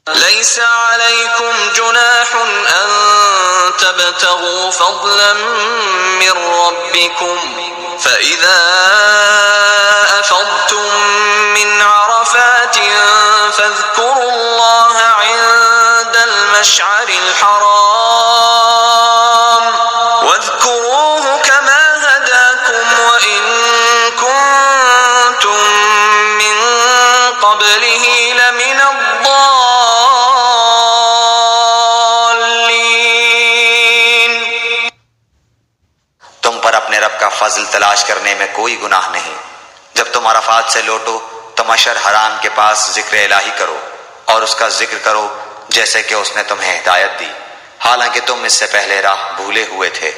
ليس عليكم جناح أن تبتغوا فضلا من ربكم فإذا أفضتم من عرفات فاذكروا الله عند المشعر الحرام واذكروه كما هداكم وإن كنتم من قبله لمن الضالين. तुम पर अपने रब का फजल तलाश करने में कोई गुनाह नहीं। जब तुम अरफात से लौटो तो मशर हराम के पास जिक्र इलाही करो और उसका जिक्र करो जैसे कि उसने तुम्हें हिदायत दी, हालांकि तुम इससे पहले राह भूले हुए थे।